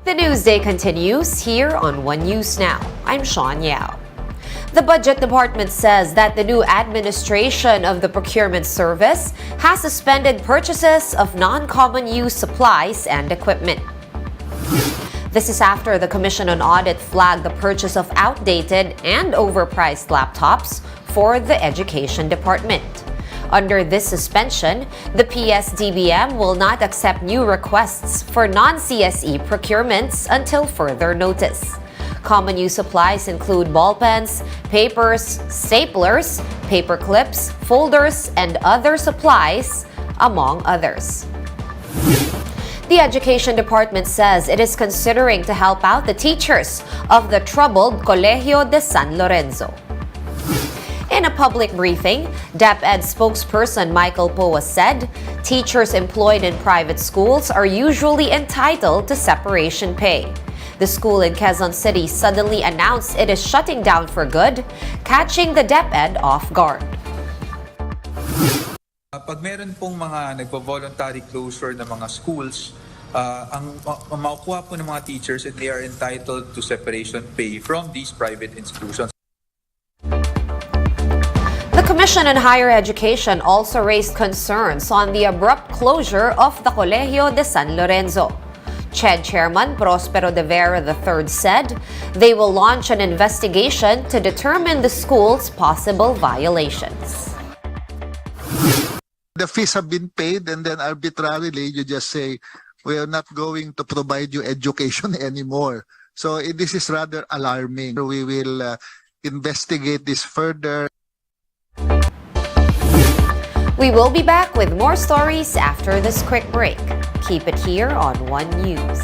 The news day continues here on One News Now. I'm Sean Yao. The Budget Department says that the new administration of the Procurement Service has suspended purchases of non-common use supplies and equipment. This is after the Commission on Audit flagged the purchase of outdated and overpriced laptops for the Education Department. Under this suspension, the PSDBM will not accept new requests for non-CSE procurements until further notice. Common use supplies include ballpens, papers, staplers, paper clips, folders, and other supplies, among others. The Education Department says it is considering to help out the teachers of the troubled Colegio de San Lorenzo. In a public briefing, DepEd spokesperson Michael Poa said teachers employed in private schools are usually entitled to separation pay. The school in Quezon City suddenly announced it is shutting down for good, catching the DepEd off guard. Pag meron pong mga nagvo-voluntary closure ng mga schools, ang makukuha po ng mga teachers, they are entitled to separation pay from these private institutions. The Commission on Higher Education also raised concerns on the abrupt closure of the Colegio de San Lorenzo. CHED Chairman Prospero de Vera III said they will launch an investigation to determine the school's possible violations. The fees have been paid and then arbitrarily you just say, we are not going to provide you education anymore. So this is rather alarming. We will investigate this further. We will be back with more stories after this quick break. Keep it here on One News.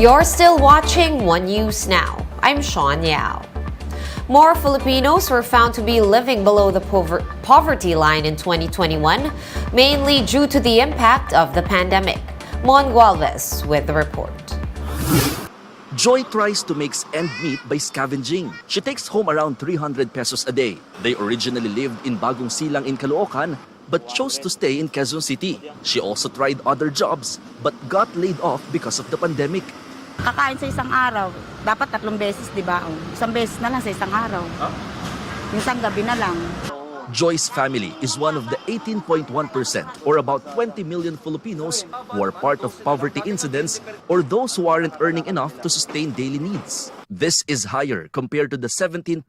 You're still watching One News Now. I'm Sean Yao. More Filipinos were found to be living below the poverty line in 2021, mainly due to the impact of the pandemic. Mon Gualvez with the report. Joy tries to make ends meet by scavenging. She takes home around 300 pesos a day. They originally lived in Bagong Silang in Caloocan, but chose to stay in Quezon City. She also tried other jobs, but got laid off because of the pandemic. Kakain sa isang araw, dapat 3 beses, di ba? Isang beses na lang sa isang araw. Isang gabi na lang. Joy's family is one of the 18.1% or about 20 million Filipinos who are part of poverty incidents or those who aren't earning enough to sustain daily needs. This is higher compared to the 17.7%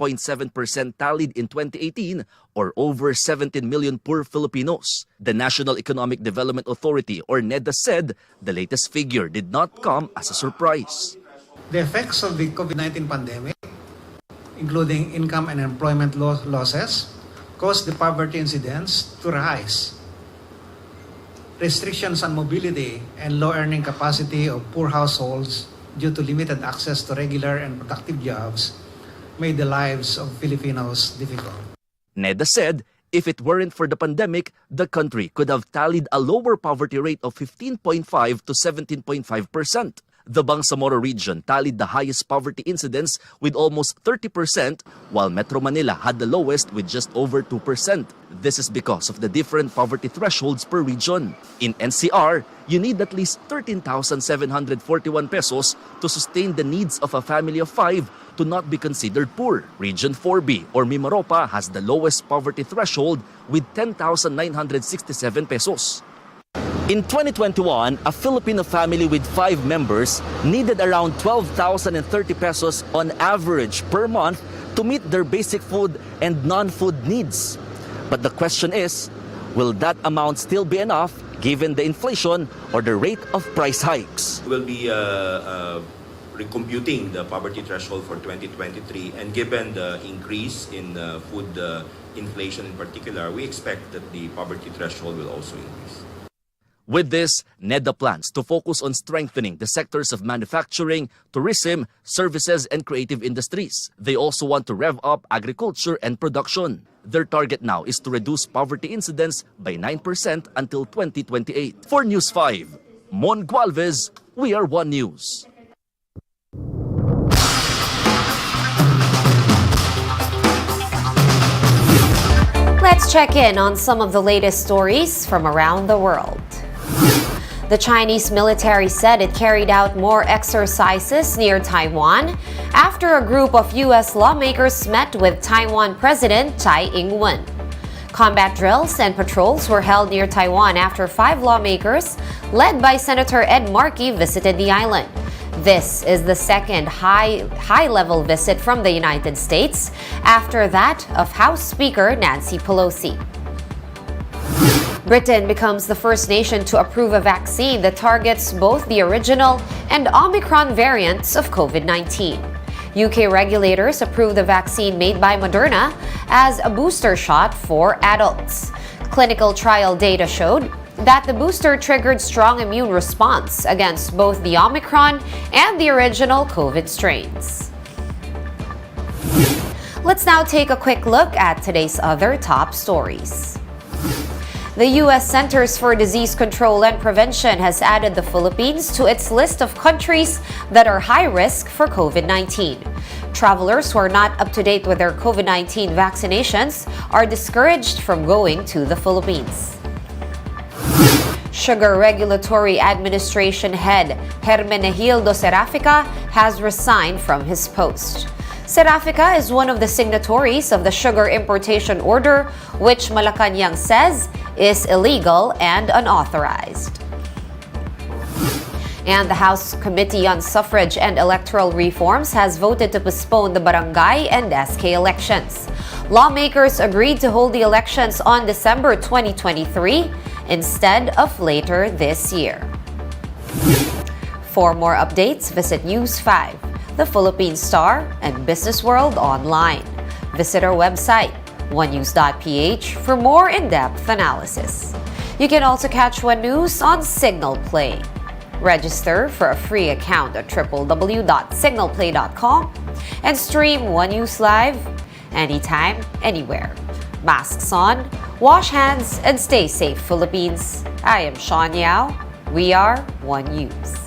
tallied in 2018 or over 17 million poor Filipinos. The National Economic Development Authority or NEDA said the latest figure did not come as a surprise. The effects of the COVID-19 pandemic, including income and employment losses, caused the poverty incidence to rise. Restrictions on mobility and low earning capacity of poor households due to limited access to regular and productive jobs made the lives of Filipinos difficult. NEDA said if it weren't for the pandemic, the country could have tallied a lower poverty rate of 15.5 to 17.5%. The Bangsamoro region tallied the highest poverty incidence with almost 30%, while Metro Manila had the lowest with just over 2%. This is because of the different poverty thresholds per region. In NCR, you need at least 13,741 pesos to sustain the needs of a family of 5 to not be considered poor. Region 4B or Mimaropa has the lowest poverty threshold with 10,967 pesos. In 2021, a Filipino family with 5 members needed around 12,030 pesos on average per month to meet their basic food and non-food needs. But the question is, will that amount still be enough given the inflation or the rate of price hikes? We'll be recomputing the poverty threshold for 2023, and given the increase in food inflation in particular, we expect that the poverty threshold will also increase. With this, NEDA plans to focus on strengthening the sectors of manufacturing, tourism, services, and creative industries. They also want to rev up agriculture and production. Their target now is to reduce poverty incidence by 9% until 2028. For News 5, Mon Gualvez, we are One News. Let's check in on some of the latest stories from around the world. The Chinese military said it carried out more exercises near Taiwan after a group of U.S. lawmakers met with Taiwan President Tsai Ing-wen. Combat drills and patrols were held near Taiwan after 5 lawmakers, led by Senator Ed Markey, visited the island. This is the second high-level visit from the United States after that of House Speaker Nancy Pelosi. Britain becomes the first nation to approve a vaccine that targets both the original and Omicron variants of COVID-19. UK regulators approved the vaccine made by Moderna as a booster shot for adults. Clinical trial data showed that the booster triggered strong immune response against both the Omicron and the original COVID strains. Let's now take a quick look at today's other top stories. The U.S. Centers for Disease Control and Prevention has added the Philippines to its list of countries that are high risk for COVID-19. Travelers who are not up to date with their COVID-19 vaccinations are discouraged from going to the Philippines. Sugar Regulatory Administration head Hermenegildo Serafica has resigned from his post. Serafica is one of the signatories of the Sugar Importation Order, which Malacanang says is illegal and unauthorized. And the House Committee on Suffrage and Electoral Reforms has voted to postpone the barangay and SK elections. Lawmakers agreed to hold the elections on December 2023 instead of later this year. For more updates, visit News 5, The Philippine Star, and Business World online. Visit our website, onenews.ph, for more in-depth analysis. You can also catch One News on Signal Play. Register for a free account at www.signalplay.com and stream One News live anytime, anywhere. Masks on, wash hands, and stay safe, Philippines. I am Sean Yao. We are One News.